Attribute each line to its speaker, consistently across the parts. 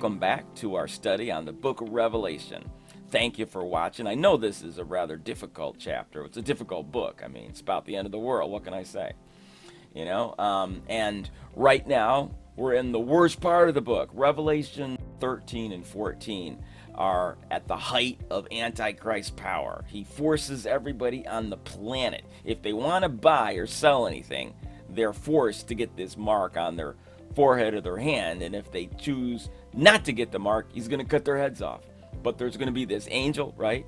Speaker 1: welcome back to our study on the book of Revelation. Thank you for watching. I know this is a rather difficult chapter. It's a difficult book. I mean, it's about the end of the world. What can I say? And right now, we're in the worst part of the book. Revelation 13 and 14 are at the height of Antichrist power. He forces everybody on the planet. If they want to buy or sell anything, they're forced to get this mark on their forehead or their hand. And if they choose not to get the mark, he's going to cut their heads off. But there's going to be this angel, right?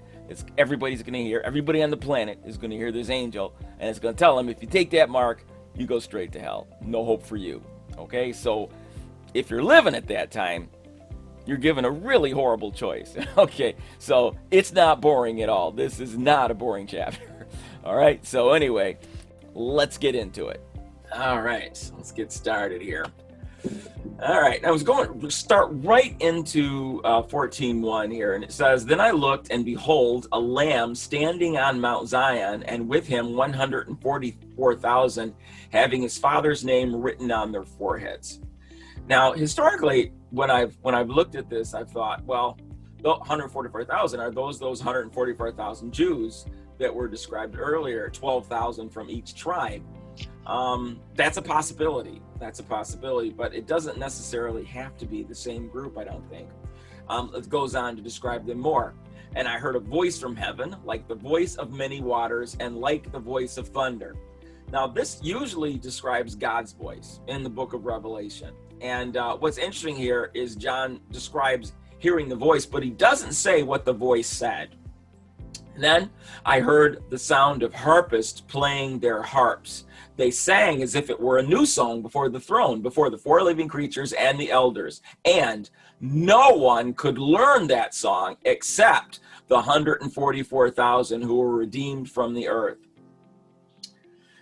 Speaker 1: Everybody's going to hear, everybody on the planet is going to hear this angel, and it's going to tell them, if you take that mark, you go straight to hell. No hope for you. Okay, so if you're living at that time, you're given a really horrible choice. Okay, so it's not boring at all. This is not a boring chapter. All right, so anyway, let's get into it. All right, let's get started here. All right, I was going to start right into 14:1 here, and it says, "Then I looked, and behold, a lamb standing on Mount Zion, and with him 144,000, having his father's name written on their foreheads." Now, historically, when I've looked at this, I've thought, well, the 144,000 are those 144,000 Jews that were described earlier, 12,000 from each tribe. That's a possibility. But it doesn't necessarily have to be the same group, I don't think. It goes on to describe them more. "And I heard a voice from heaven, like the voice of many waters, and like the voice of thunder." Now, this usually describes God's voice in the book of Revelation. And what's interesting here is John describes hearing the voice, but he doesn't say what the voice said. And then I heard the sound of harpists playing their harps. They sang as if it were a new song before the throne, before the four living creatures and the elders. And no one could learn that song except the 144,000 who were redeemed from the earth.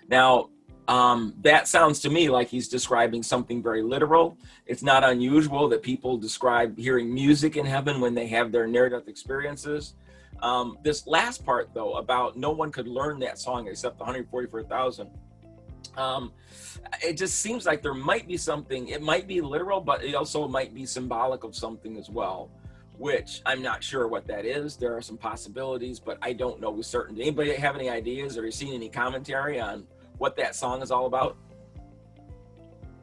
Speaker 1: Now, that sounds to me like he's describing something very literal. It's not unusual that people describe hearing music in heaven when they have their near-death experiences. This last part, though, about no one could learn that song except the 144,000, it just seems like there might be something. It might be literal, but it also might be symbolic of something as well, which I'm not sure what that is. There are some possibilities, but I don't know with certainty. Anybody have any ideas, or you seen any commentary on what that song is all about?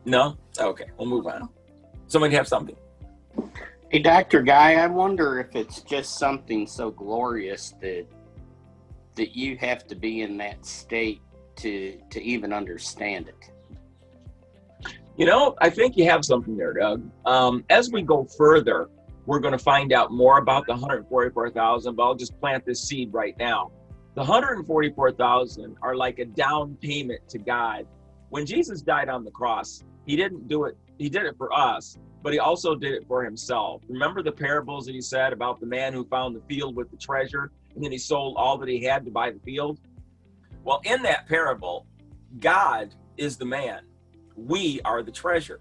Speaker 1: No? Okay, we'll move on. Somebody have something?
Speaker 2: Hey, Dr. Guy, I wonder if it's just something so glorious that you have to be in that state to even understand it.
Speaker 1: You know, I think you have something there, Doug. As we go further, we're going to find out more about the 144,000, but I'll just plant this seed right now. The 144,000 are like a down payment to God. When Jesus died on the cross, he didn't do it. He did it for us, but he also did it for himself. Remember the parables that he said about the man who found the field with the treasure, and then he sold all that he had to buy the field? Well, in that parable, God is the man. We are the treasure.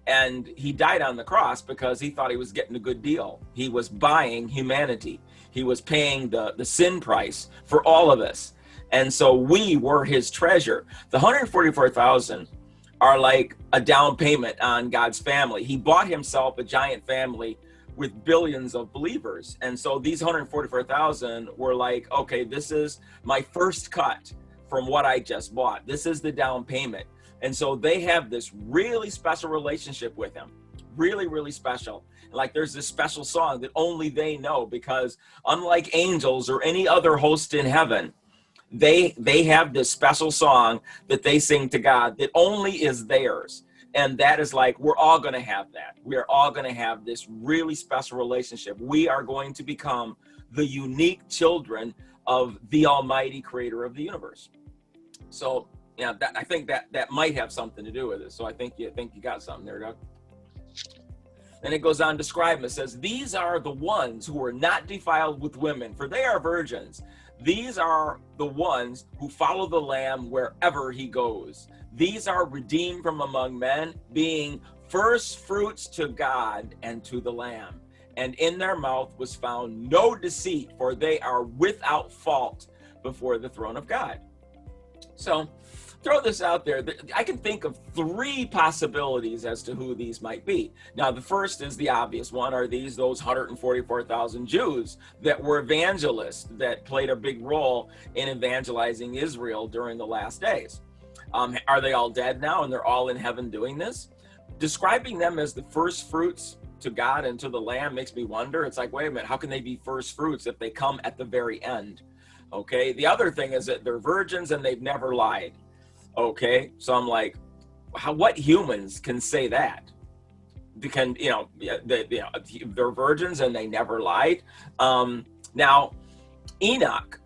Speaker 1: And he died on the cross because he thought he was getting a good deal. He was buying humanity. He was paying the sin price for all of us. And so we were his treasure. The 144,000 are like a down payment on God's family. He bought himself a giant family with billions of believers. And so these 144,000 were like, okay, this is my first cut from what I just bought. This is the down payment. And so they have this really special relationship with him. Really, really special. Like there's this special song that only they know, because unlike angels or any other host in heaven, they have this special song that they sing to God that only is theirs. And that is like, we're all going to have that. We are all going to have this really special relationship. We are going to become the unique children of the Almighty Creator of the universe. So, yeah, I think that might have something to do with it. So I think you got something there, Doug. Then it goes on to describe them. It says, "These are the ones who are not defiled with women, for they are virgins. These are the ones who follow the Lamb wherever he goes. These are redeemed from among men, being first fruits to God and to the Lamb. And in their mouth was found no deceit, for they are without fault before the throne of God." So throw this out there. I can think of 3 possibilities as to who these might be. Now, the first is the obvious one. Are those 144,000 Jews that were evangelists that played a big role in evangelizing Israel during the last days? Are they all dead now and they're all in heaven doing this? Describing them as the first fruits to God and to the Lamb makes me wonder. It's like, wait a minute, how can they be first fruits if they come at the very end? Okay. The other thing is that they're virgins and they've never lied. Okay. So I'm like, what humans can say that? They're virgins and they never lied. Now, Enoch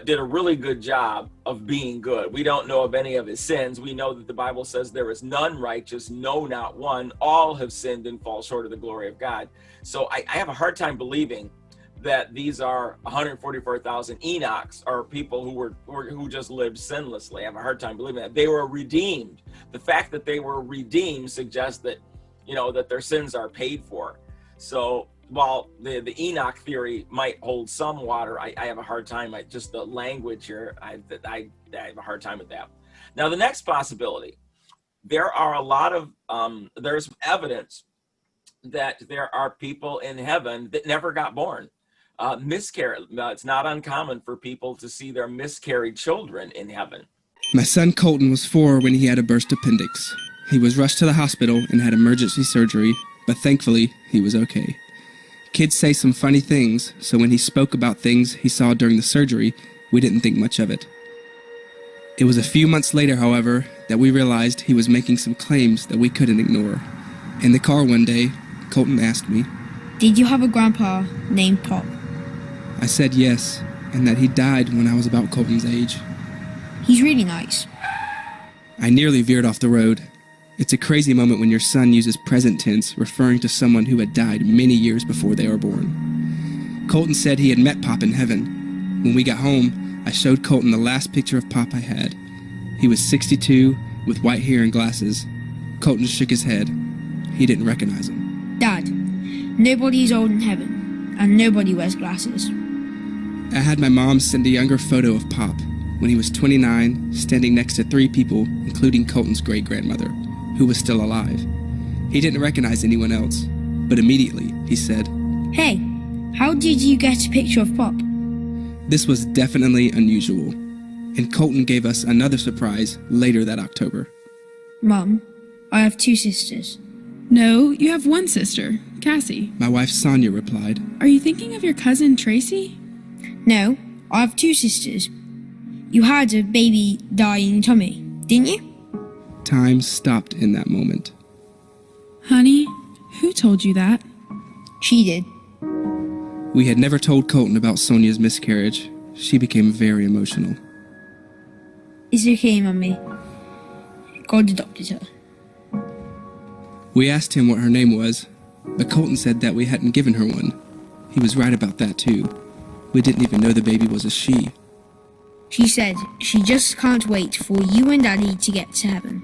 Speaker 1: did a really good job of being good. We don't know of any of his sins. We know that the Bible says there is none righteous, no, not one. All have sinned and fall short of the glory of God. So I have a hard time believing that these are 144,000 Enochs are people who just lived sinlessly. I have a hard time believing that. They were redeemed. The fact that they were redeemed suggests that, that their sins are paid for. So while the Enoch theory might hold some water, I have a hard time. Just the language here, I have a hard time with that. Now, the next possibility, there are a lot of, there's evidence that there are people in heaven that never got born. Miscarried. It's not uncommon for people to see their miscarried children in heaven.
Speaker 3: My son Colton was 4 when he had a burst appendix. He was rushed to the hospital and had emergency surgery, but thankfully he was okay. Kids say some funny things, so when he spoke about things he saw during the surgery, we didn't think much of it. It was a few months later, however, that we realized he was making some claims that we couldn't ignore. In the car one day, Colton asked me,
Speaker 4: "Did you have a grandpa named Pop?"
Speaker 3: I said yes, and that he died when I was about Colton's age.
Speaker 4: He's really nice.
Speaker 3: I nearly veered off the road. It's a crazy moment when your son uses present tense, referring to someone who had died many years before they were born. Colton said he had met Pop in heaven. When we got home, I showed Colton the last picture of Pop I had. He was 62, with white hair and glasses. Colton shook his head. He didn't recognize him.
Speaker 4: "Dad, nobody's old in heaven, and nobody wears glasses."
Speaker 3: I had my mom send a younger photo of Pop when he was 29, standing next to 3 people, including Colton's great-grandmother, who was still alive. He didn't recognize anyone else, but immediately he said,
Speaker 4: "Hey, how did you get a picture of Pop?"
Speaker 3: This was definitely unusual, and Colton gave us another surprise later that October.
Speaker 4: "Mom, I have 2 sisters."
Speaker 5: "No, you have 1 sister, Cassie."
Speaker 3: My wife Sonia replied,
Speaker 5: "Are you thinking of your cousin Tracy?"
Speaker 4: "No, I have 2 sisters. You had a baby die in your tummy, didn't you?"
Speaker 3: Time stopped in that moment.
Speaker 5: "Honey, who told you that?"
Speaker 4: "She did."
Speaker 3: We had never told Colton about Sonia's miscarriage. She became very emotional.
Speaker 4: "It's okay, Mummy. God adopted her."
Speaker 3: We asked him what her name was, but Colton said that we hadn't given her one. He was right about that too. We didn't even know the baby was a she.
Speaker 4: She said she just can't wait for you and Daddy to get to heaven.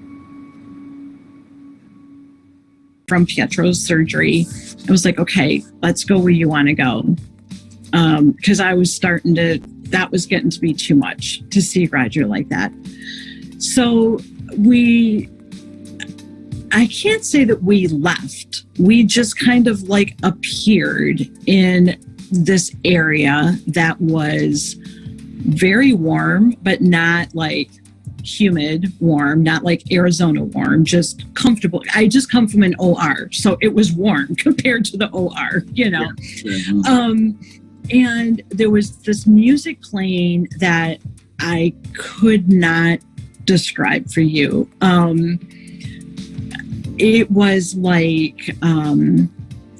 Speaker 6: From Pietro's surgery, I was like, okay, let's go where you want to go. Because I was that was getting to be too much to see Roger like that. So I can't say that we left. We just kind of like appeared in this area that was very warm, but not like humid warm, not like Arizona warm, just comfortable. I just come from an OR, so it was warm compared to the OR, Yeah. And there was this music playing that I could not describe for you. It was like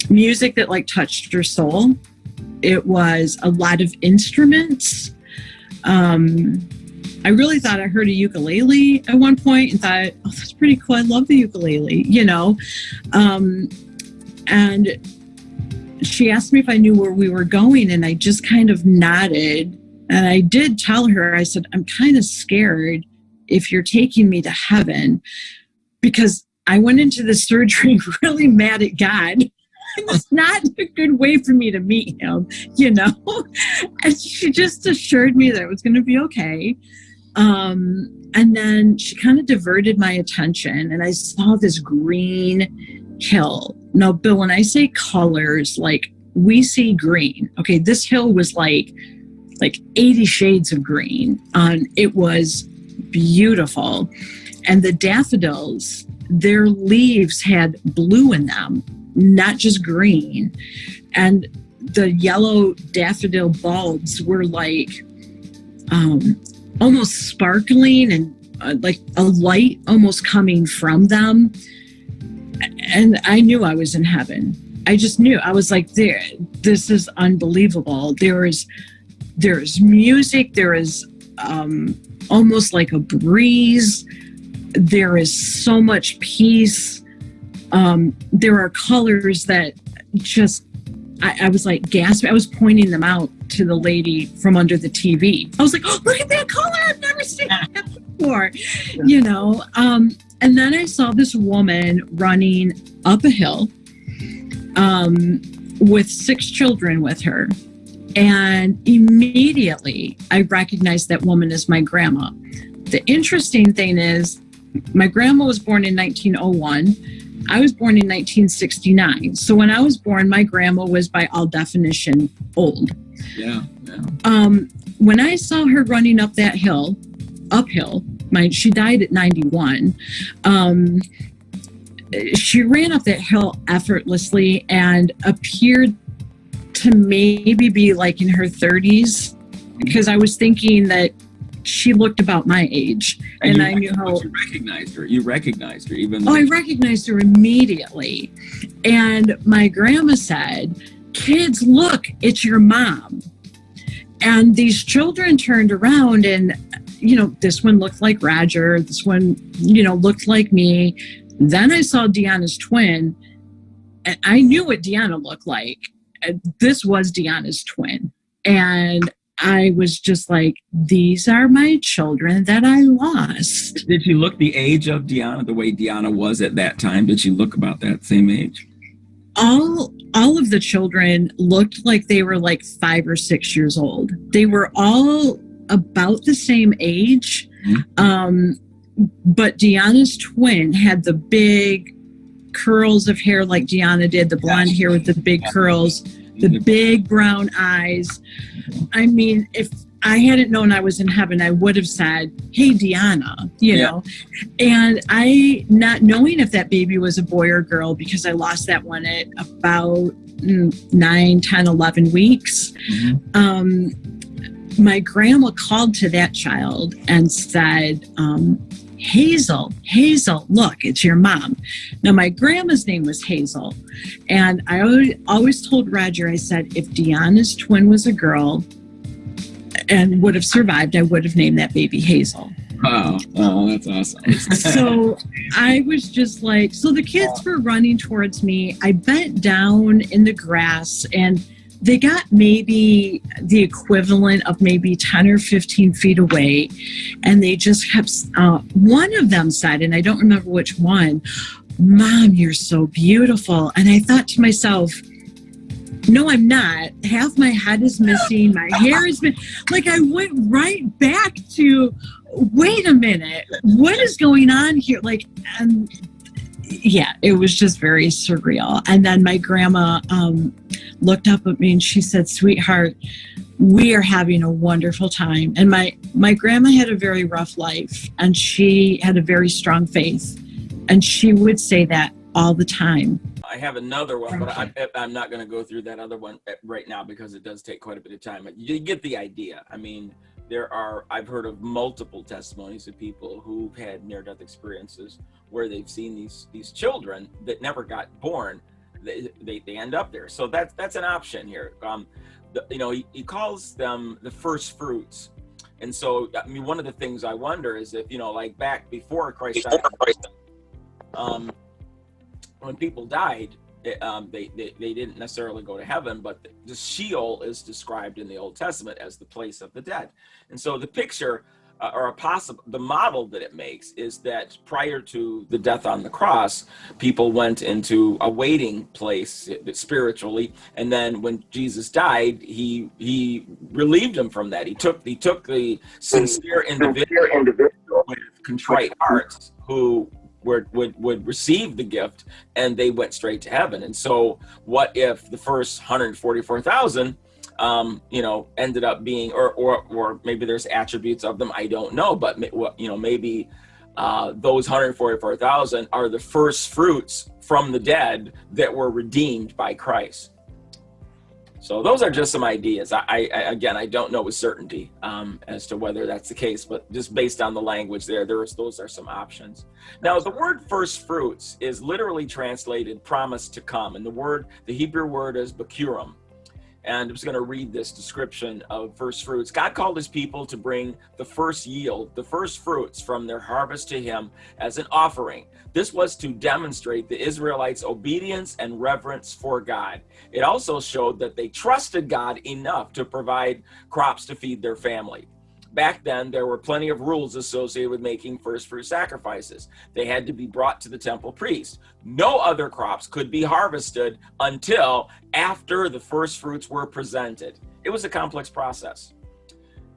Speaker 6: music that like touched your soul. It was a lot of instruments. I really thought I heard a ukulele at one point and thought, oh, that's pretty cool. I love the ukulele, And she asked me if I knew where we were going, and I just kind of nodded. And I did tell her, I said, I'm kind of scared if you're taking me to heaven, because I went into the surgery really mad at God. It's not a good way for me to meet him, And she just assured me that it was going to be okay. And then she kind of diverted my attention, and I saw this green hill. Now, Bill, when I say colors, like we see green. Okay, this hill was like 80 shades of green. It was beautiful. And the daffodils, their leaves had blue in them, not just green. And the yellow daffodil bulbs were like almost sparkling, and like a light almost coming from them. And I knew I was in heaven. I just knew. I was like, this is unbelievable. There's music. There is almost like a breeze. There is so much peace. There are colors that just, I was like gasping. I was pointing them out to the lady from under the TV. I was like, oh, look at that color. I've never seen that before, you know? And then I saw this woman running up a hill with 6 children with her. And immediately I recognized that woman as my grandma. The interesting thing is, my grandma was born in 1901. I was born in 1969. So when I was born, my grandma was by all definition old.
Speaker 3: Yeah.
Speaker 6: When I saw her running up that hill, uphill, she died at 91. She ran up that hill effortlessly and appeared to maybe be like in her 30s, because I was thinking that she looked about my age, and I knew how.
Speaker 3: You recognized her. You recognized her, even.
Speaker 6: Oh, I recognized her immediately. And my grandma said, "Kids, look, it's your mom." And these children turned around, and this one looked like Roger. This one, looked like me. Then I saw Deanna's twin, and I knew what Deanna looked like. This was Deanna's twin. And I was just like, these are my children that I lost.
Speaker 3: Did you look the age of Deanna, the way Deanna was at that time? Did she look about that same age?
Speaker 6: All of the children looked like they were like 5 or 6 years old. They were all about the same age. Mm-hmm. But Deanna's twin had the big curls of hair like Deanna did, the blonde hair with the big curls, the big brown eyes. I mean, if I hadn't known I was in heaven, I would have said, hey, Deanna, you know. And I, not knowing if that baby was a boy or girl, because I lost that one at about 9, 10, 11 weeks. Mm-hmm. My grandma called to that child and said, Hazel, look, it's your mom. Now, my grandma's name was Hazel. And I always told Roger, I said, if Deanna's twin was a girl and would have survived, I would have named that baby Hazel.
Speaker 3: Oh, that's awesome.
Speaker 6: So I was just like, so the kids were running towards me. I bent down in the grass, and they got maybe the equivalent of maybe 10 or 15 feet away. And they just kept, one of them said, and I don't remember which one, Mom, you're so beautiful. And I thought to myself, no, I'm not. Half my head is missing. My hair is missing. Like, I went right back to, wait a minute, what is going on here? Like, and yeah, it was just very surreal. And then my grandma looked up at me and she said, sweetheart, we are having a wonderful time. And my grandma had a very rough life, and she had a very strong faith. And she would say that all the time.
Speaker 1: I have another one, but I'm not going to go through that other one right now because it does take quite a bit of time. You get the idea. I mean, I've heard of multiple testimonies of people who've had near-death experiences where they've seen these children that never got born. They end up there. So that's an option here. He calls them the first fruits. And so, I mean, one of the things I wonder is if, like back before Christ died, when people died, they didn't necessarily go to heaven, but the Sheol is described in the Old Testament as the place of the dead. And so the picture or a possible, the model that it makes is that prior to the death on the cross, people went into a waiting place spiritually, and then when Jesus died, he relieved them from that. He took the sincere individual with contrite hearts who would receive the gift, and they went straight to heaven. And so what if the first 144,000 ended up being, or maybe there's attributes of them, I don't know, but maybe those 144,000 are the first fruits from the dead that were redeemed by Christ. So those are just some ideas. I don't know with certainty as to whether that's the case, but just based on the language those are some options. Now, the word first fruits is literally translated promise to come, and the Hebrew word is bakurim. And I'm just going to read this description of first fruits. God called his people to bring the first yield, the first fruits from their harvest to him as an offering. This was to demonstrate the Israelites' obedience and reverence for God. It also showed that they trusted God enough to provide crops to feed their family. Back then, there were plenty of rules associated with making first fruit sacrifices. They had to be brought to the temple priest. No other crops could be harvested until after the first fruits were presented. It was a complex process.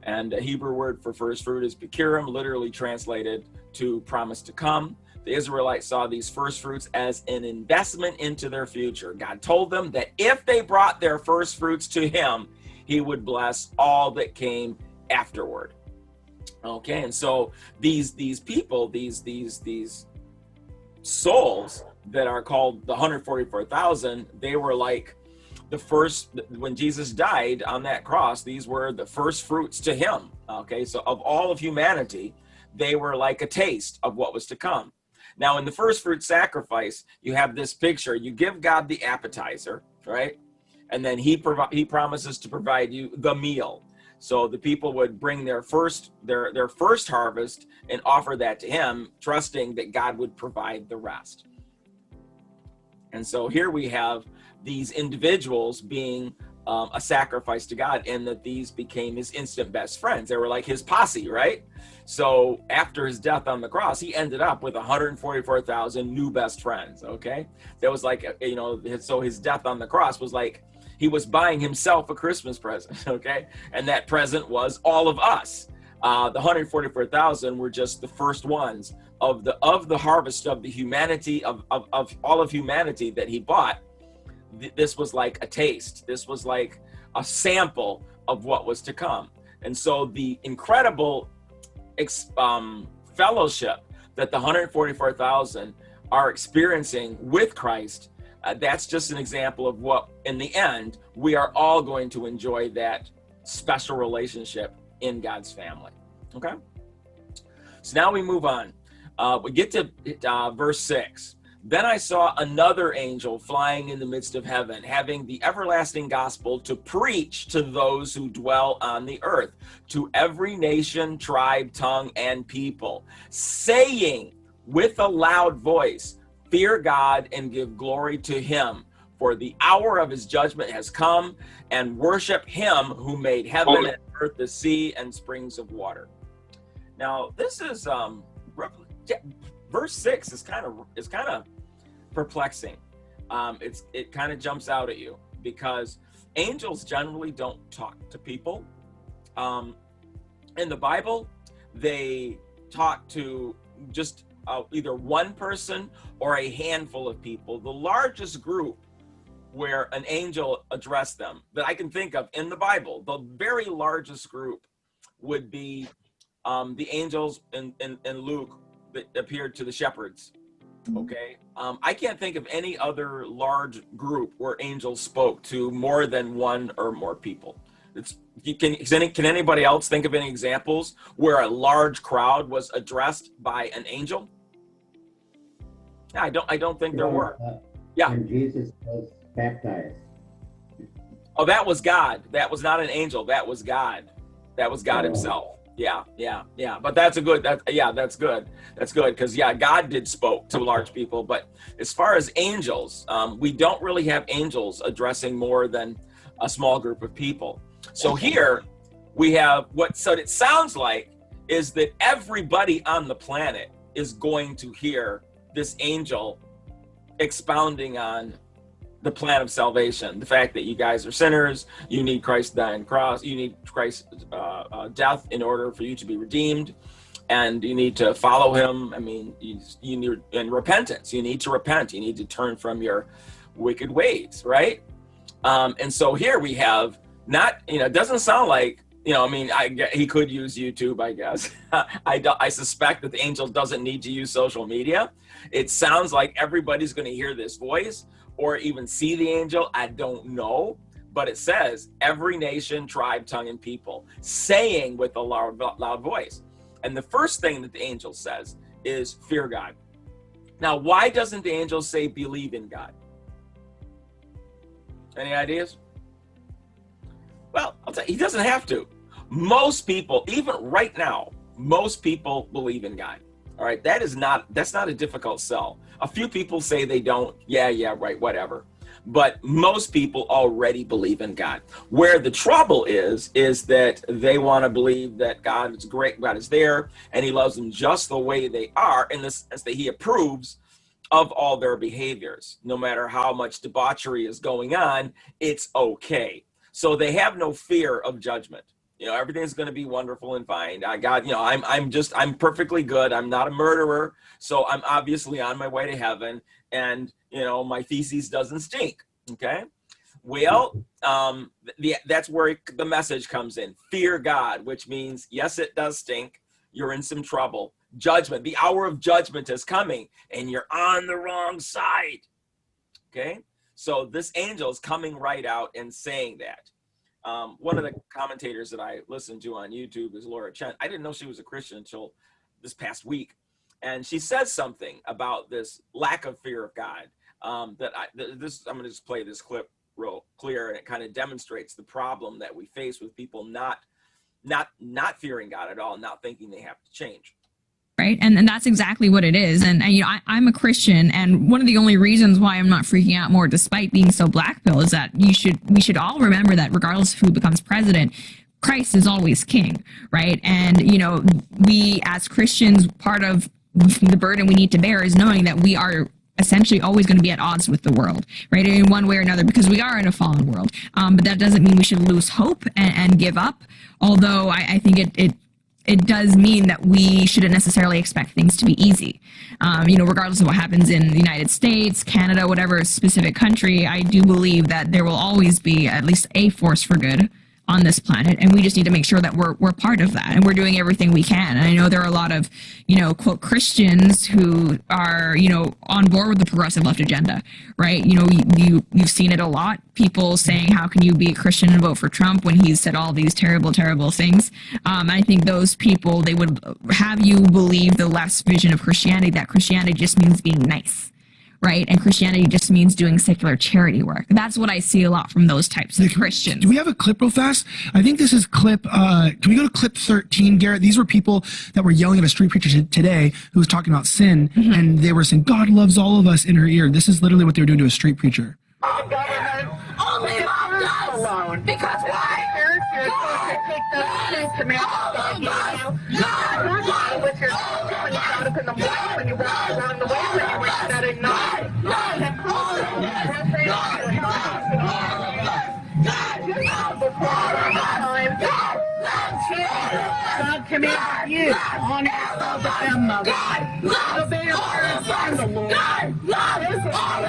Speaker 1: And the Hebrew word for first fruit is bikurim, literally translated to promise to come. The Israelites saw these first fruits as an investment into their future. God told them that if they brought their first fruits to him, he would bless all that came afterward. Okay, and so these people, these souls that are called the 144,000, they were like the first, when Jesus died on that cross, these were the first fruits to him. Okay, so of all of humanity, they were like a taste of what was to come. Now, in the first fruit sacrifice, you have this picture. You give God the appetizer, right? And then he promises to provide you the meal. So the people would bring their first harvest and offer that to him, trusting that God would provide the rest. And so here we have these individuals being a sacrifice to God, and that these became his instant best friends. They were like his posse, right? So after his death on the cross, he ended up with 144,000 new best friends, okay? That was like, so his death on the cross was like, he was buying himself a Christmas present, okay? And that present was all of us. The 144,000 were just the first ones of the harvest of the humanity, of all of humanity that he bought. This was like a taste. This was like a sample of what was to come. And so the incredible fellowship that the 144,000 are experiencing with Christ, that's just an example of what, in the end, we are all going to enjoy that special relationship in God's family. Okay? So now we move on. We get to verse 6. Then I saw another angel flying in the midst of heaven, having the everlasting gospel to preach to those who dwell on the earth, to every nation, tribe, tongue, and people, saying with a loud voice, fear God and give glory to him, for the hour of his judgment has come, and worship him who made heaven and earth, the sea, and springs of water. Now, this is verse 6 is kind of perplexing. It kind of jumps out at you because angels generally don't talk to people. In the Bible, they talk to just either one person or a handful of people. The largest group where an angel addressed them that I can think of in the Bible, the very largest group would be the angels in Luke that appeared to the shepherds. Okay, I can't think of any other large group where angels spoke to more than one or more people. Can anybody else think of any examples where a large crowd was addressed by an angel? I don't think there were. Yeah.
Speaker 7: When Jesus was baptized.
Speaker 1: Oh, that was God. That was not an angel. That was God. That was God himself. Yeah. But that's good. That's good. Because God did spoke to large people. But as far as angels, we don't really have angels addressing more than a small group of people. So here we have so it sounds like is that everybody on the planet is going to hear this angel expounding on the plan of salvation, the fact that you guys are sinners, you need Christ die on the cross, you need Christ's death in order for you to be redeemed, and you need to follow him. I mean, you need, and repentance, you need to repent, you need to turn from your wicked ways, right? And so here we have not, it doesn't sound like, I mean, he could use YouTube, I guess. I suspect that the angel doesn't need to use social media. It sounds like everybody's going to hear this voice or even see the angel. I don't know. But it says every nation, tribe, tongue, and people, saying with a loud voice. And the first thing that the angel says is fear God. Now, why doesn't the angel say believe in God? Any ideas? Well, I'll tell you, he doesn't have to. Most people, even right now, most people believe in God. All right, that's not a difficult sell. A few people say they don't. Yeah, right, whatever. But most people already believe in God. Where the trouble is that they want to believe that God is great, God is there, and he loves them just the way they are, in the sense that he approves of all their behaviors. No matter how much debauchery is going on, it's okay. So they have no fear of judgment. Everything's going to be wonderful and fine. I'm perfectly good. I'm not a murderer. So I'm obviously on my way to heaven, and, my feces doesn't stink. Okay. Well, that's where the message comes in. Fear God, which means, yes, it does stink. You're in some trouble. Judgment, the hour of judgment is coming, and you're on the wrong side. Okay. So this angel is coming right out and saying that. One of the commentators that I listened to on YouTube is Laura Chen. I didn't know she was a Christian until this past week. And she says something about this lack of fear of God. I'm going to just play this clip real clear, and it kind of demonstrates the problem that we face with people not fearing God at all, not thinking they have to change.
Speaker 8: Right. And that's exactly what it is. And I'm a Christian. And one of the only reasons why I'm not freaking out more, despite being so black pill, is that we should all remember that regardless of who becomes president, Christ is always king. Right. And, we as Christians, part of the burden we need to bear is knowing that we are essentially always going to be at odds with the world, right, in one way or another, because we are in a fallen world. But that doesn't mean we should lose hope and give up. Although I think it does mean that we shouldn't necessarily expect things to be easy. Regardless of what happens in the United States, Canada, whatever specific country, I do believe that there will always be at least a force for good on this planet, and we just need to make sure that we're part of that, and we're doing everything we can. And I know there are a lot of, quote, Christians who are, on board with the progressive left agenda, right? You've seen it a lot. People saying, how can you be a Christian and vote for Trump when he's said all these terrible, terrible things? I think those people, they would have you believe the less vision of Christianity, that Christianity just means being nice. Right? And Christianity just means doing secular charity work. That's what I see a lot from those types of Christians.
Speaker 9: Do we have a clip real fast? I think this is clip, can we go to clip 13, Garrett? These were people that were yelling at a street preacher today who was talking about sin, and they were saying, God loves all of us in her ear. This is literally what they were doing to a street preacher.
Speaker 10: Government, only mom does alone. Because why? You're supposed to take the commandments God gave you. God with your when you got up in the morning, when you walked around the way, when you went to bed at night. God commanded you on yourself with them, mother. Obey your parents and the Lord. This is all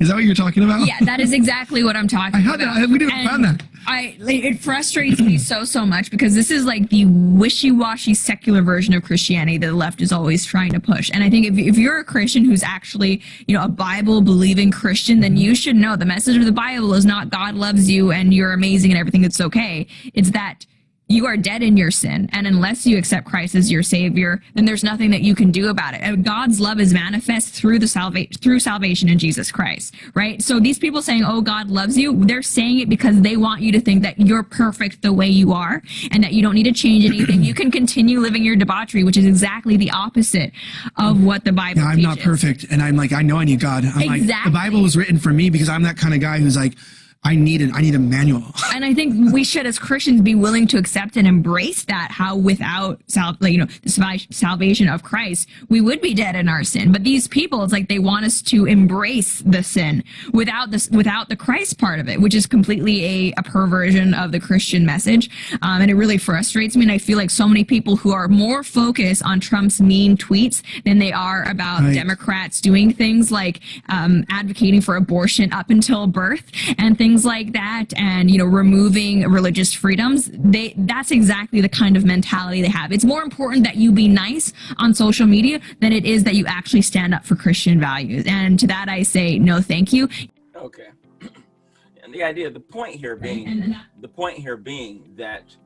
Speaker 9: Is that what you're talking about?
Speaker 8: Yeah, that is exactly what I'm talking about.
Speaker 9: We didn't find that.
Speaker 8: It frustrates me so much, because this is like the wishy-washy secular version of Christianity that the left is always trying to push. And I think if you're a Christian who's actually, a Bible-believing Christian, then you should know the message of the Bible is not God loves you and you're amazing and everything that's okay. It's that you are dead in your sin, and unless you accept Christ as your Savior, then there's nothing that you can do about it. And God's love is manifest through salvation in Jesus Christ, right? So these people saying, "Oh, God loves you," they're saying it because they want you to think that you're perfect the way you are, and that you don't need to change anything. You can continue living your debauchery, which is exactly the opposite of what the Bible teaches.
Speaker 9: I'm not perfect, and I'm like, I know I need God. I'm like, the Bible was written for me, because I'm that kind of guy who's like, I need a manual.
Speaker 8: And I think we should, as Christians, be willing to accept and embrace that. How without the salvation of Christ, we would be dead in our sin. But these people, it's like they want us to embrace the sin without the Christ part of it, which is completely a perversion of the Christian message. And it really frustrates me. And I feel like so many people who are more focused on Trump's mean tweets than they are about Democrats doing things like advocating for abortion up until birth and things like that, and removing religious freedoms. That's exactly the kind of mentality they have. It's more important that you be nice on social media than it is that you actually stand up for Christian values. And to that I say no thank you.
Speaker 1: Okay. And the point here being that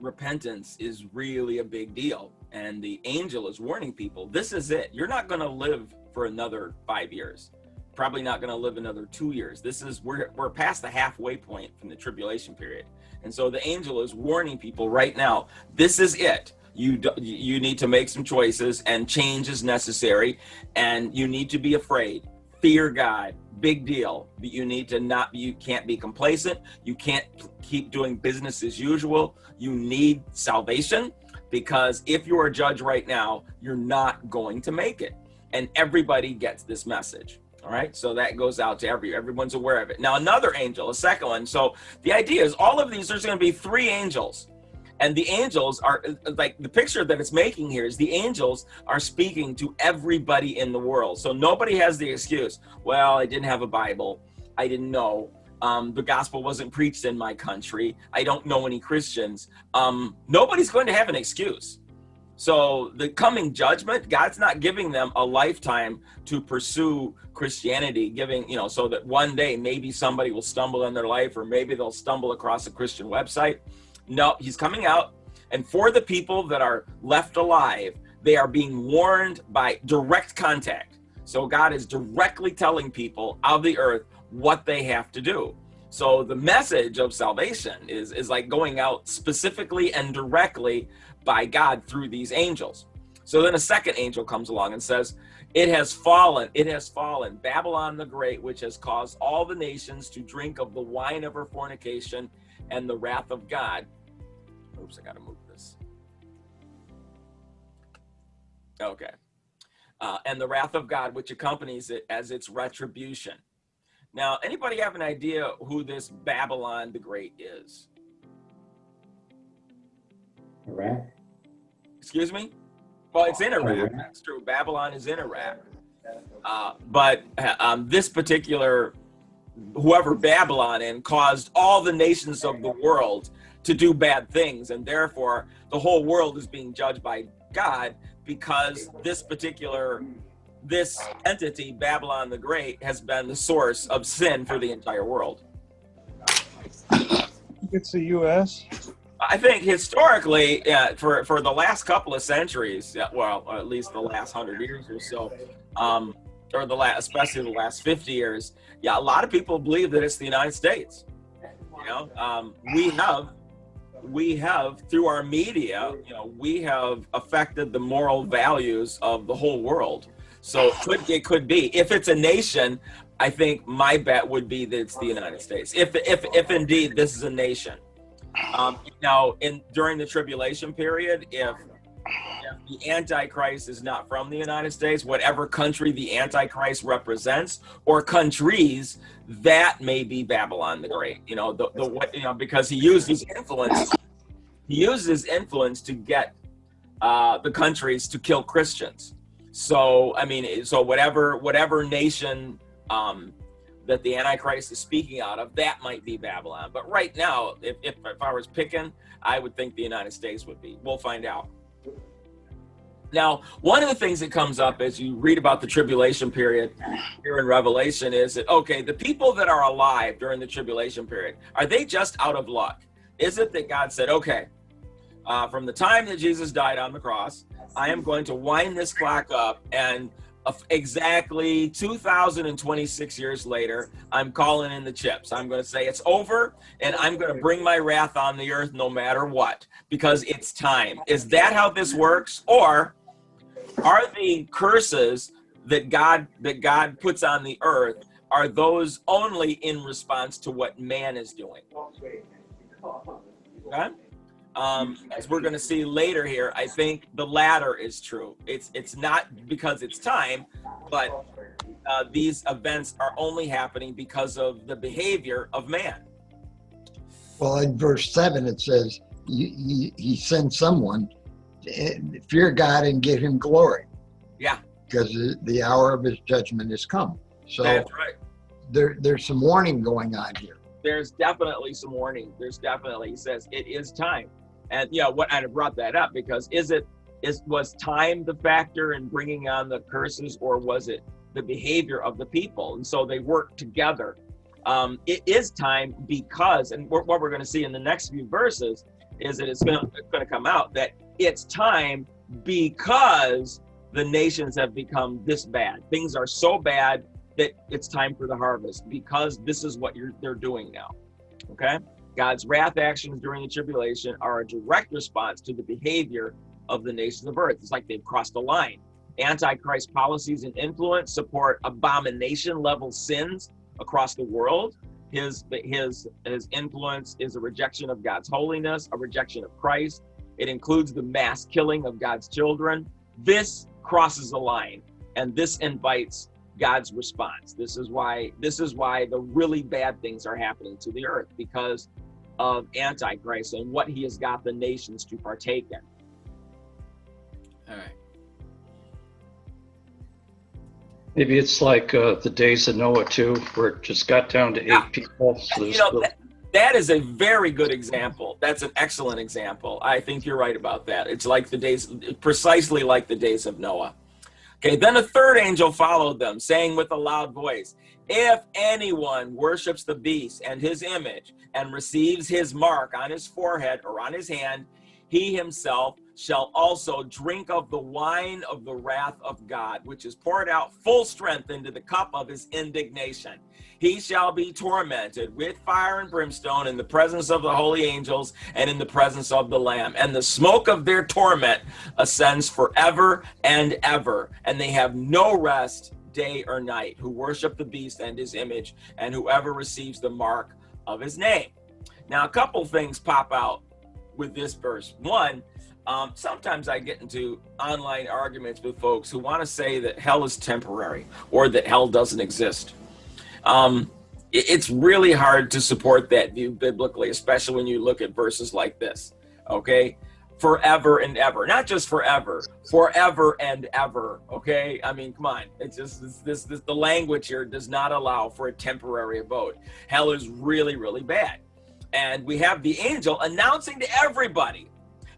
Speaker 1: repentance is really a big deal, and the angel is warning people, this is it. You're not going to live for another 5 years. Probably not going to live another 2 years. We're past the halfway point from the tribulation period. And so the angel is warning people right now, this is it. You need to make some choices, and change is necessary, and you need to be afraid. Fear God, big deal. But you can't be complacent. You can't keep doing business as usual. You need salvation, because if you're a judge right now, you're not going to make it. And everybody gets this message. All right, so that goes out to everyone's aware of it. Now, another angel, a second one. So the idea is all of these, there's going to be 3 angels. And the angels are, like, the picture that it's making here is the angels are speaking to everybody in the world. So nobody has the excuse, well, I didn't have a Bible. I didn't know. The gospel wasn't preached in my country. I don't know any Christians. Nobody's going to have an excuse. So the coming judgment, God's not giving them a lifetime to pursue Christianity, so that one day maybe somebody will stumble in their life, or maybe they'll stumble across a Christian website. No, he's coming out. And for the people that are left alive, they are being warned by direct contact. So God is directly telling people of the earth what they have to do. So the message of salvation is like going out specifically and directly by God through these angels. So then a second angel comes along and says, it has fallen, Babylon the Great, which has caused all the nations to drink of the wine of her fornication and the wrath of God. Oops, I gotta move this. Okay. And the wrath of God, which accompanies it as its retribution. Now, anybody have an idea who this Babylon the Great is?
Speaker 7: Iraq?
Speaker 1: Excuse me? Well, it's in Iraq. That's true. Babylon is in Iraq. But this particular, whoever Babylon in, caused all the nations of the world to do bad things. And therefore, the whole world is being judged by God, because this entity, Babylon the Great, has been the source of sin for the entire world.
Speaker 11: It's the U.S.?
Speaker 1: I think historically, for the last couple of centuries, well, at least the last 100 years or so, especially the last 50 years, a lot of people believe that it's the United States. We have through our media, we have affected the moral values of the whole world. So it could be, if it's a nation, I think my bet would be that it's the United States. If indeed this is a nation. During the tribulation period, if the Antichrist is not from the United States, whatever country the Antichrist represents, or countries, that may be Babylon the Great. Because he uses influence. He uses influence to get the countries to kill Christians. So whatever nation that the Antichrist is speaking out of, that might be Babylon. But right now, if I was picking, I would think the United States would be. We'll find out. Now, one of the things that comes up as you read about the tribulation period here in Revelation is that, okay, the people that are alive during the tribulation period, are they just out of luck? Is it that God said, okay, from the time that Jesus died on the cross, I am going to wind this clock up, and exactly 2026 years later, I'm calling in the chips. I'm going to say it's over, and I'm going to bring my wrath on the earth no matter what, because it's time. Is that how this works? Or are the curses that God puts on the earth are those only in response to what man is doing. Okay? As we're going to see later here, I think the latter is true. It's not because it's time, but these events are only happening because of the behavior of man.
Speaker 11: Well, in verse 7, it says, he sends someone to fear God and give him glory.
Speaker 1: Yeah.
Speaker 11: Because the hour of his judgment has come. So
Speaker 1: that's right.
Speaker 11: There's some warning going on here.
Speaker 1: There's definitely some warning. He says it is time. And what I brought that up because was time the factor in bringing on the curses, or was it the behavior of the people? And so they work together. It is time because, and what we're going to see in the next few verses is that it's going to come out that it's time because the nations have become this bad. Things are so bad that it's time for the harvest because this is what they're doing now. Okay? God's wrath actions during the tribulation are a direct response to the behavior of the nations of earth. It's like they've crossed a line. Antichrist policies and influence support abomination level sins across the world. His influence is a rejection of God's holiness, a rejection of Christ. It includes the mass killing of God's children. This crosses a line, and this invites God's response. This is why the really bad things are happening to the earth, because of Antichrist and what he has got the nations to partake in. All right.
Speaker 12: Maybe it's like the days of Noah too, where it just got down to 8 people. So
Speaker 1: that is a very good example. That's an excellent example. I think you're right about that. It's like precisely like the days of Noah. Okay, then a third angel followed them, saying with a loud voice, if anyone worships the beast and his image and receives his mark on his forehead or on his hand, he himself shall also drink of the wine of the wrath of God, which is poured out full strength into the cup of his indignation. He shall be tormented with fire and brimstone in the presence of the holy angels and in the presence of the Lamb. And the smoke of their torment ascends forever and ever. And they have no rest day or night, who worship the beast and his image, and whoever receives the mark of his name. Now, a couple things pop out with this verse. One, sometimes I get into online arguments with folks who want to say that hell is temporary or that hell doesn't exist. It's really hard to support that view biblically, especially when you look at verses like this. Okay, forever and ever, not just forever and ever. Okay, I mean, come on, it's just this the language here does not allow for a temporary abode. Hell is really, really bad. And we have the angel announcing to everybody,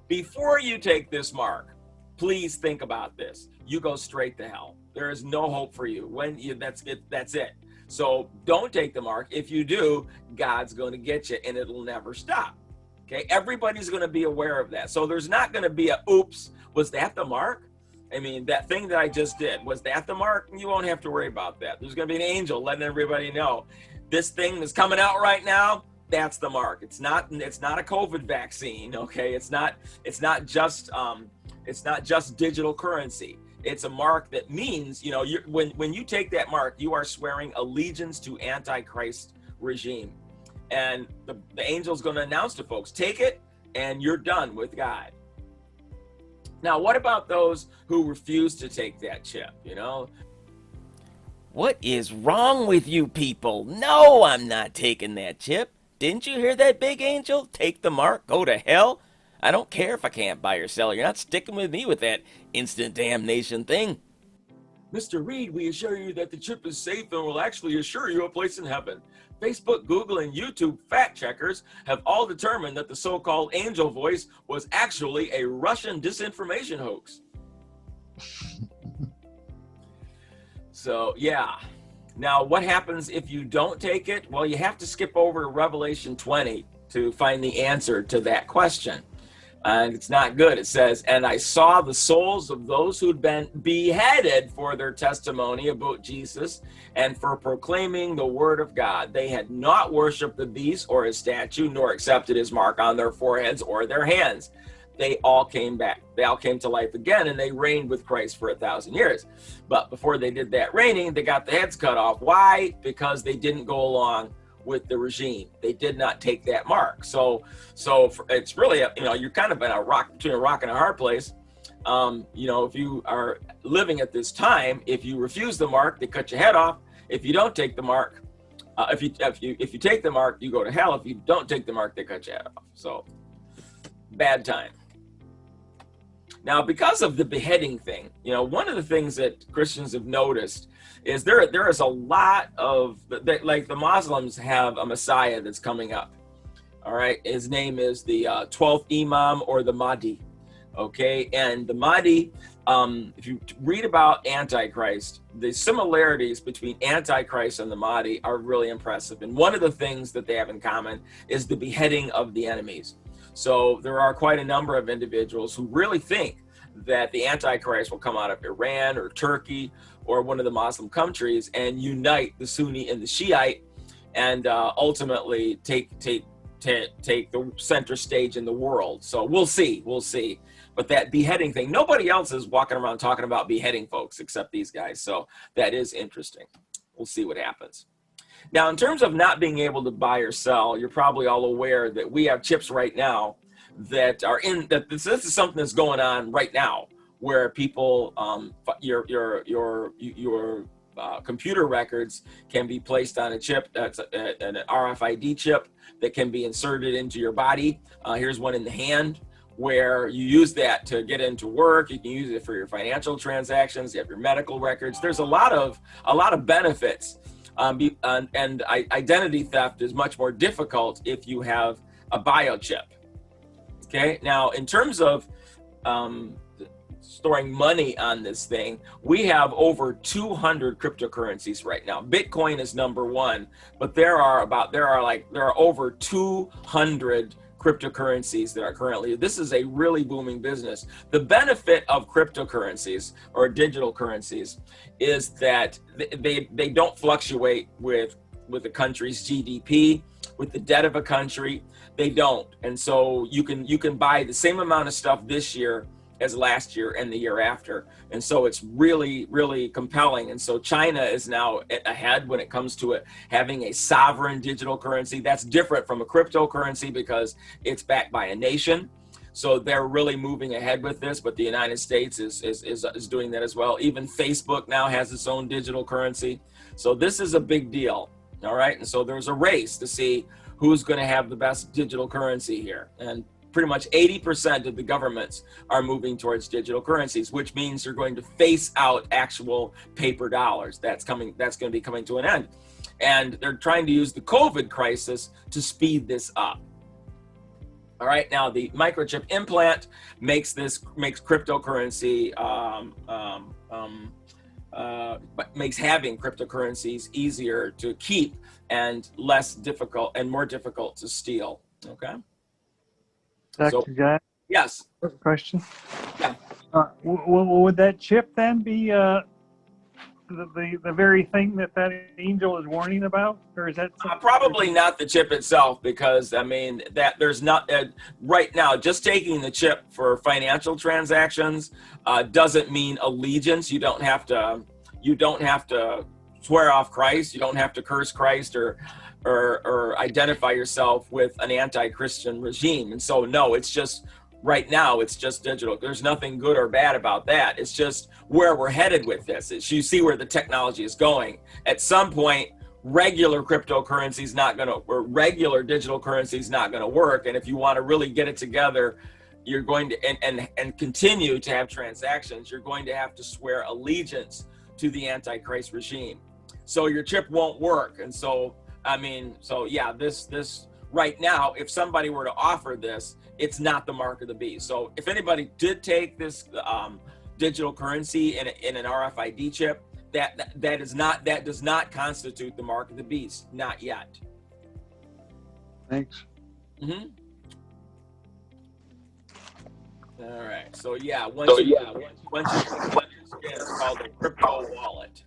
Speaker 1: before you take this mark, please think about this. You go straight to hell. There is no hope for you. That's it. So don't take the mark. If you do, God's going to get you, and it'll never stop. Okay, everybody's going to be aware of that. So there's not going to be a, oops, was that the mark? I mean, that thing that I just did, was that the mark? You won't have to worry about that. There's going to be an angel letting everybody know this thing is coming out right now. That's the mark. It's not a COVID vaccine. Okay, it's not just digital currency. It's a mark that means, when you take that mark, you are swearing allegiance to Antichrist regime. And the angel's going to announce to folks, take it and you're done with God. Now, what about those who refuse to take that chip,
Speaker 13: What is wrong with you people? No, I'm not taking that chip. Didn't you hear that, big angel? Take the mark, go to hell. I don't care if I can't buy or sell. You're not sticking with me with that instant damnation thing.
Speaker 1: Mr. Reed, we assure you that the chip is safe and will actually assure you a place in heaven. Facebook, Google, and YouTube fact checkers have all determined that the so-called angel voice was actually a Russian disinformation hoax. So, yeah. Now, what happens if you don't take it? Well, you have to skip over to Revelation 20 to find the answer to that question. And it's not good. It says, and I saw the souls of those who'd been beheaded for their testimony about Jesus and for proclaiming the word of God. They had not worshipped the beast or his statue, nor accepted his mark on their foreheads or their hands. they all came back. They all came to life again, and they reigned with Christ for 1,000 years. But before they did that reigning, they got the heads cut off. Why? Because they didn't go along with the regime. They did not take that mark. So it's really, you're kind of in a rock, between a rock and a hard place. If you are living at this time, if you refuse the mark, they cut your head off. If you don't take the mark, if you take the mark, you go to hell. If you don't take the mark, they cut your head off. So bad time. Now, because of the beheading thing, one of the things that Christians have noticed is there is a lot of, like the Muslims have a Messiah that's coming up. All right, his name is the 12th Imam, or the Mahdi. Okay, and the Mahdi, if you read about Antichrist, the similarities between Antichrist and the Mahdi are really impressive. And one of the things that they have in common is the beheading of the enemies. So there are quite a number of individuals who really think that the Antichrist will come out of Iran or Turkey or one of the Muslim countries and unite the Sunni and the Shiite, and ultimately take the center stage in the world. So we'll see. But that beheading thing, nobody else is walking around talking about beheading folks except these guys. So that is interesting. We'll see what happens. Now, in terms of not being able to buy or sell, you're probably all aware that we have chips right now that are this is something that's going on right now, where people, your computer records can be placed on a chip. That's an RFID chip that can be inserted into your body. Here's one in the hand, where you use that to get into work. You can use it for your financial transactions. You have your medical records. There's a lot of benefits. And identity theft is much more difficult if you have a biochip. Okay, now in terms of storing money on this thing, we have over 200 cryptocurrencies right now. Bitcoin is number one, but there are over 200 cryptocurrencies that are currently, this is a really booming business. The benefit of cryptocurrencies or digital currencies is that they don't fluctuate with the country's GDP, with the debt of a country. They don't. And so you can buy the same amount of stuff this year as last year and the year after. And so it's really, really compelling. And so China is now ahead when it comes to it having a sovereign digital currency. That's different from a cryptocurrency because it's backed by a nation. So they're really moving ahead with this, but the United States is doing that as well. Even Facebook now has its own digital currency. So this is a big deal. All right. And so there's a race to see who's going to have the best digital currency here. And pretty much 80% of the governments are moving towards digital currencies, which means you're going to phase out actual paper dollars. That's going to be coming to an end. And they're trying to use the COVID crisis to speed this up. All right, now the microchip implant makes cryptocurrency, makes having cryptocurrencies easier to keep and less difficult and more difficult to steal. Okay.
Speaker 14: Dr. Guy?
Speaker 1: Yes.
Speaker 14: Question?
Speaker 1: Yeah.
Speaker 14: Would that chip then be the very thing that angel is warning about, or is that
Speaker 1: probably not the chip itself? Because I mean that there's not right now. Just taking the chip for financial transactions doesn't mean allegiance. You don't have to swear off Christ. You don't have to curse Christ or identify yourself with an anti-Christian regime. And so, no, it's just right now, it's just digital. There's nothing good or bad about that. It's just where we're headed with this. You see where the technology is going. At some point, regular cryptocurrency is not going to, or regular digital currency is not going to work. And if you want to really get it together, you're going to, and continue to have transactions, you're going to have to swear allegiance to the Antichrist regime. So your chip won't work. And so, yeah, this right now, if somebody were to offer this, it's not the mark of the beast. So if anybody did take this digital currency in an RFID chip, that does not constitute the mark of the beast, not yet.
Speaker 14: Thanks.
Speaker 1: Mm-hmm. All right. So yeah, once you it's called a crypto wallet.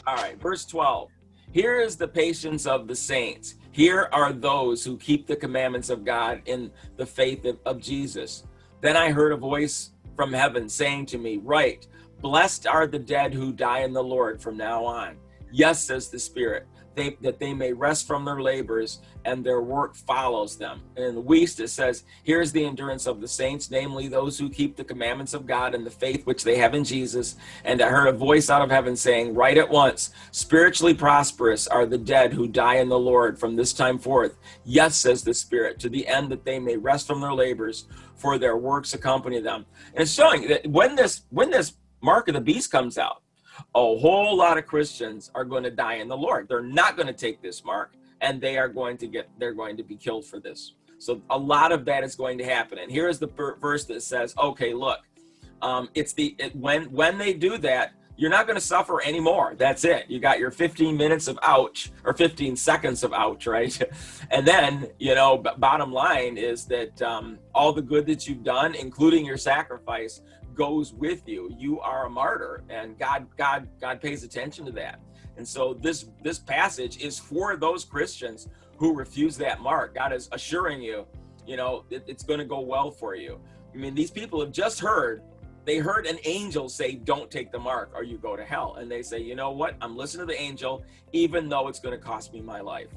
Speaker 1: All right, verse 12. Here is the patience of the saints. Here are those who keep the commandments of God in the faith of Jesus. Then I heard a voice from heaven saying to me, write, blessed are the dead who die in the Lord from now on. Yes, says the Spirit, that they may rest from their labors and their work follows them. And in the West it says, here's the endurance of the saints, namely those who keep the commandments of God and the faith which they have in Jesus. And I heard a voice out of heaven saying, write at once, spiritually prosperous are the dead who die in the Lord from this time forth. Yes, says the Spirit, to the end that they may rest from their labors, for their works accompany them. And it's showing that when this mark of the beast comes out, a whole lot of Christians are going to die in the Lord. They're not going to take this mark, and they're going to be killed for this. So a lot of that is going to happen. And here's the verse that says, okay, look, when they do that, you're not going to suffer anymore. That's it. You got your 15 minutes of ouch, or 15 seconds of ouch, right? And then, bottom line is that all the good that you've done, including your sacrifice, goes with you. You are a martyr, and God pays attention to that. And so this passage is for those Christians who refuse that mark. God is assuring you, it's going to go well for you. I mean, these people have just heard an angel say, don't take the mark or you go to hell. And they say, you know what? I'm listening to the angel, even though it's going to cost me my life.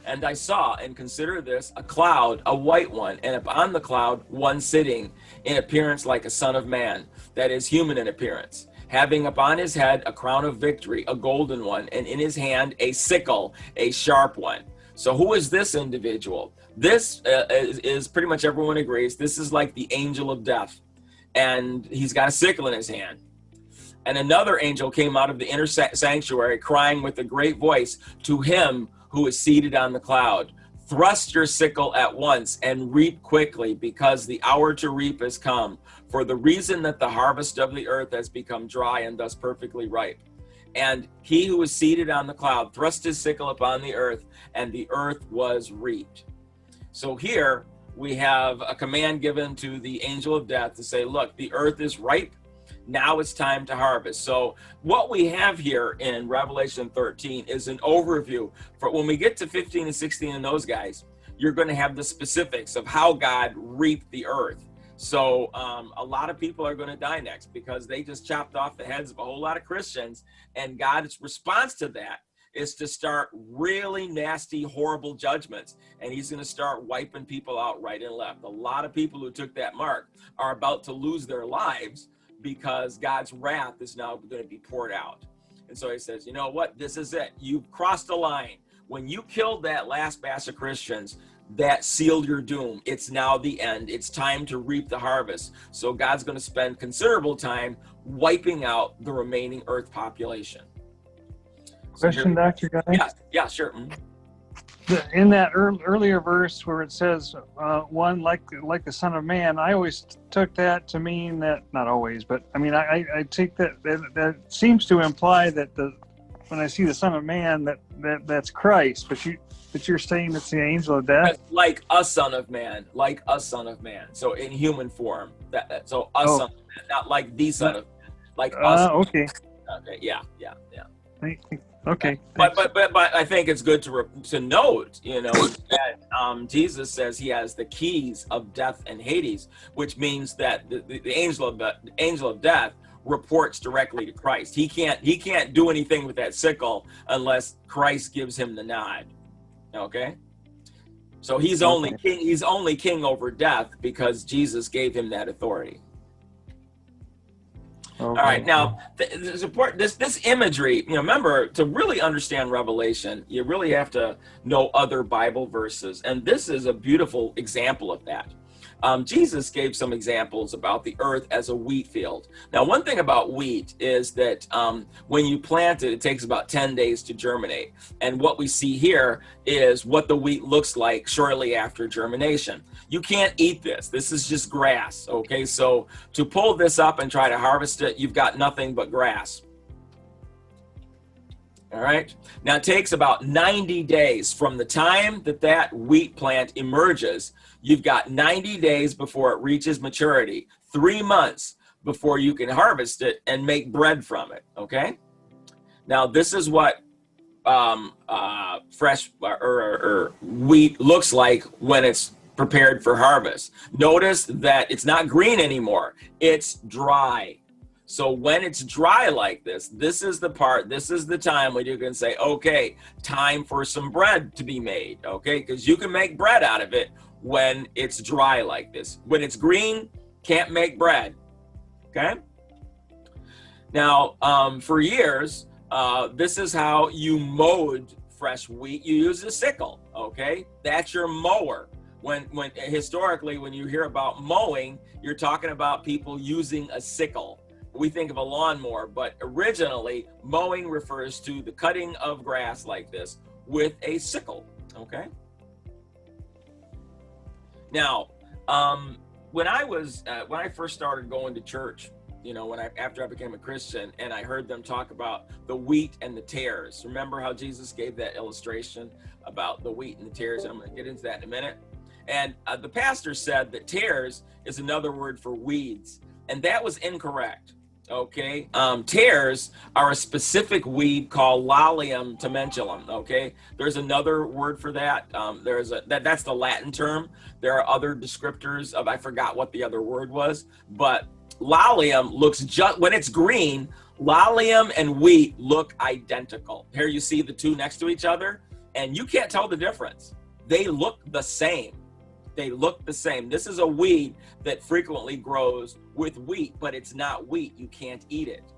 Speaker 1: And I saw, and consider this, a cloud, a white one, and upon the cloud one sitting, in appearance like a son of man, that is human in appearance, having upon his head a crown of victory, a golden one, and in his hand a sickle, a sharp one. So who is this individual? This is pretty much everyone agrees, this is like the angel of death, and he's got a sickle in his hand. And another angel came out of the inner sanctuary, crying with a great voice to him who is seated on the cloud, thrust your sickle at once and reap quickly, because the hour to reap has come, for the reason that the harvest of the earth has become dry and thus perfectly ripe. And he who was seated on the cloud thrust his sickle upon the earth, and the earth was reaped. So here we have a command given to the angel of death to say, look, the earth is ripe. Now it's time to harvest. So what we have here in Revelation 13 is an overview. For when we get to 15 and 16 and those guys, you're going to have the specifics of how God reaped the earth. So a lot of people are going to die next because they just chopped off the heads of a whole lot of Christians. And God's response to that is to start really nasty, horrible judgments. And he's going to start wiping people out right and left. A lot of people who took that mark are about to lose their lives because God's wrath is now going to be poured out. And so he says, you know what? This is it. You've crossed the line. When you killed that last batch of Christians, that sealed your doom. It's now the end. It's time to reap the harvest. So God's going to spend considerable time wiping out the remaining earth population.
Speaker 14: Question, Dr. Guy?
Speaker 1: Yeah, sure.
Speaker 14: In that earlier verse where it says one like the Son of Man, I always took that to mean that, not always, but I mean I take that seems to imply that when I see the Son of Man that's Christ, but you're saying it's the angel of death,
Speaker 1: like a son of man, so in human form. Son of man, not like the Son of Man, like us.
Speaker 14: Okay.
Speaker 1: Okay. Yeah.
Speaker 14: Okay.
Speaker 1: But I think it's good to note, that Jesus says he has the keys of death and Hades, which means that the angel of death reports directly to Christ. He can't do anything with that sickle unless Christ gives him the nod. Okay? So he's only king over death because Jesus gave him that authority.
Speaker 14: Okay.
Speaker 1: All right, now this important. This imagery, remember, to really understand Revelation, you really have to know other Bible verses, and this is a beautiful example of that. Jesus gave some examples about the earth as a wheat field. Now, one thing about wheat is that when you plant it, it takes about 10 days to germinate. And what we see here is what the wheat looks like shortly after germination. You can't eat this. This is just grass, okay? So to pull this up and try to harvest it, you've got nothing but grass. All right. Now it takes about 90 days from the time that wheat plant emerges. You've got 90 days before it reaches maturity, 3 months before you can harvest it and make bread from it. Okay. Now this is what fresh or wheat looks like when it's prepared for harvest. Notice that it's not green anymore, it's dry. So when it's dry like this, this is the part, this is the time when you can say, okay, time for some bread to be made, okay? Because you can make bread out of it when it's dry like this. When it's green, can't make bread, okay? Now, for years, this is how you mowed fresh wheat. You use a sickle, okay? That's your mower. When historically, when you hear about mowing, you're talking about people using a sickle. We think of a lawnmower, but originally mowing refers to the cutting of grass like this with a sickle, okay? Now, when I first started going to church, you know, after I became a Christian, and I heard them talk about the wheat and the tares. Remember how Jesus gave that illustration about the wheat and the tares? And I'm going to get into that in a minute. And the pastor said that tares is another word for weeds, and that was incorrect. Okay, tares are a specific weed called Lalium tementaculum. Okay, there's another word for that. That's the Latin term. There are other descriptors of, I forgot what the other word was, but Lalium looks just, when it's green, Lalium and wheat look identical. Here you see the two next to each other, and you can't tell the difference. They look the same. They look the same. This is a weed that frequently grows with wheat, but it's not wheat. You can't eat it,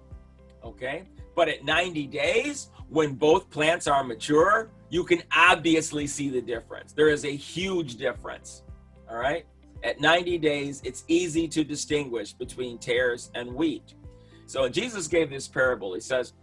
Speaker 1: okay? But at 90 days, when both plants are mature, you can obviously see the difference. There is a huge difference, all right? At 90 days, it's easy to distinguish between tares and wheat. So Jesus gave this parable. He says,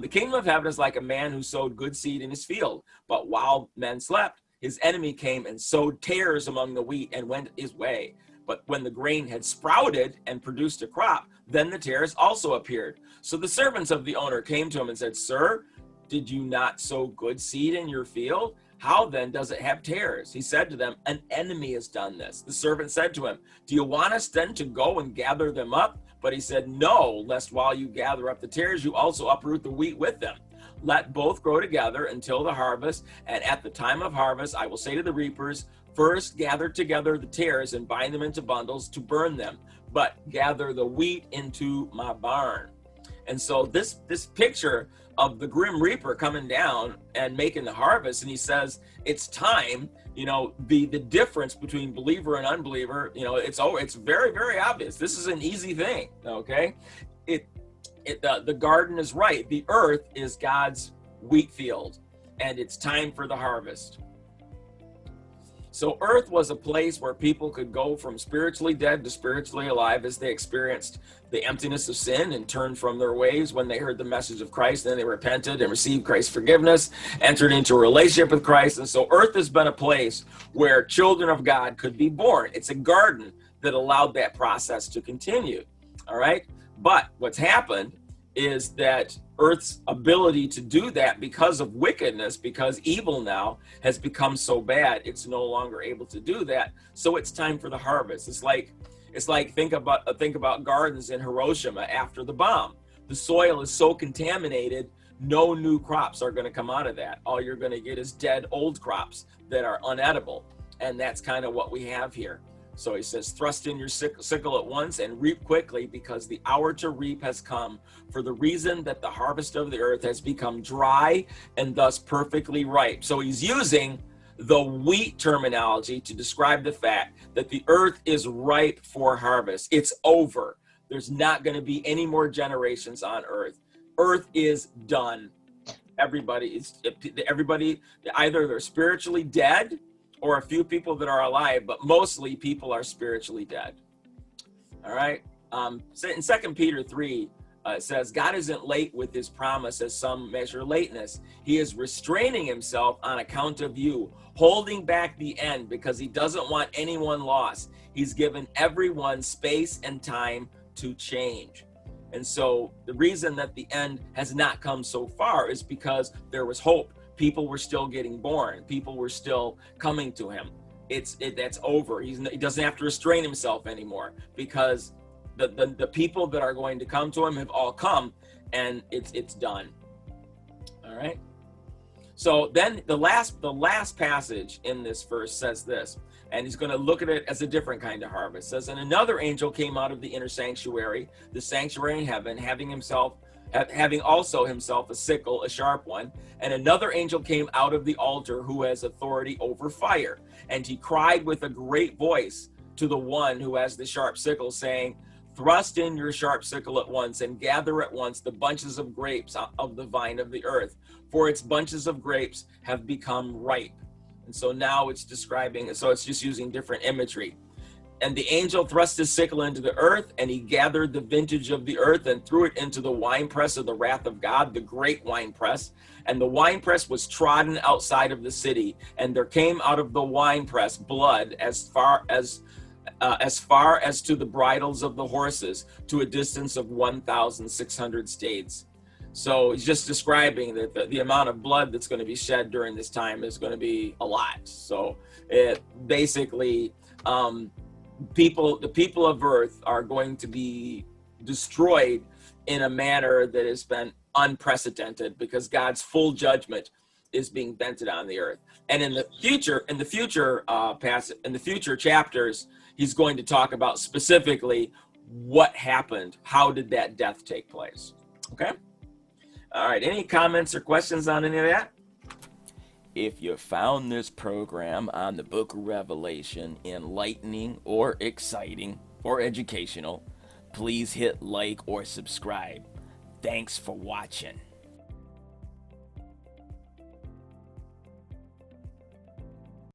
Speaker 1: the kingdom of heaven is like a man who sowed good seed in his field, but while men slept, his enemy came and sowed tares among the wheat and went his way. But when the grain had sprouted and produced a crop, then the tares also appeared. So the servants of the owner came to him and said, "Sir, did you not sow good seed in your field? How then does it have tares?" He said to them, "An enemy has done this." The servant said to him, "Do you want us then to go and gather them up?" But he said, "No, lest while you gather up the tares, you also uproot the wheat with them. Let both grow together until the harvest, and at the time of harvest I will say to the reapers, first gather together the tares and bind them into bundles to burn them, but gather the wheat into my barn." And so this picture of the grim reaper coming down and making the harvest, and he says it's time, you know, the difference between believer and unbeliever, you know, it's very, very obvious. This is an easy thing, okay? The garden is right. The earth is God's wheat field, and it's time for the harvest. So earth was a place where people could go from spiritually dead to spiritually alive as they experienced the emptiness of sin and turned from their ways when they heard the message of Christ. Then they repented and received Christ's forgiveness, entered into a relationship with Christ. And so earth has been a place where children of God could be born. It's a garden that allowed that process to continue. All right. But what's happened is that earth's ability to do that, because of wickedness, because evil now has become so bad, it's no longer able to do that. So it's time for the harvest. It's like think about gardens in Hiroshima after the bomb. The soil is so contaminated, no new crops are going to come out of that. All you're going to get is dead old crops that are unedible. And that's kind of what we have here. So he says, thrust in your sickle at once and reap quickly, because the hour to reap has come, for the reason that the harvest of the earth has become dry and thus perfectly ripe. So he's using the wheat terminology to describe the fact that the earth is ripe for harvest. It's over. There's not going to be any more generations on earth. Earth is done. Everybody, either they're spiritually dead, or a few people that are alive, but mostly people are spiritually dead. All right. So in 2 Peter 3, it says, God isn't late with his promise as some measure lateness. He is restraining himself on account of you, holding back the end because he doesn't want anyone lost. He's given everyone space and time to change. And so the reason that the end has not come so far is because there was hope. People were still getting born. People were still coming to him. That's over. He doesn't have to restrain himself anymore, because the people that are going to come to him have all come, and it's done. All right. So then the last passage in this verse says this, and he's going to look at it as a different kind of harvest. It says, and another angel came out of the inner sanctuary, the sanctuary in heaven, having also himself a sickle, a sharp one. And another angel came out of the altar who has authority over fire. And he cried with a great voice to the one who has the sharp sickle, saying, thrust in your sharp sickle at once and gather at once the bunches of grapes of the vine of the earth, for its bunches of grapes have become ripe. And so now it's describing, so it's just using different imagery. And the angel thrust his sickle into the earth, and he gathered the vintage of the earth and threw it into the winepress of the wrath of God, the great winepress. And the winepress was trodden outside of the city, and there came out of the winepress blood as far as to the bridles of the horses, to a distance of 1,600 stadia. So he's just describing that the amount of blood that's going to be shed during this time is going to be a lot. So it basically, the people of earth are going to be destroyed in a manner that has been unprecedented, because God's full judgment is being vented on the earth. And in the future chapters, he's going to talk about specifically what happened. How did that death take place? Okay. All right. Any comments or questions on any of that?
Speaker 13: If you found this program on the Book of Revelation enlightening or exciting or educational, please hit like or subscribe. Thanks for watching.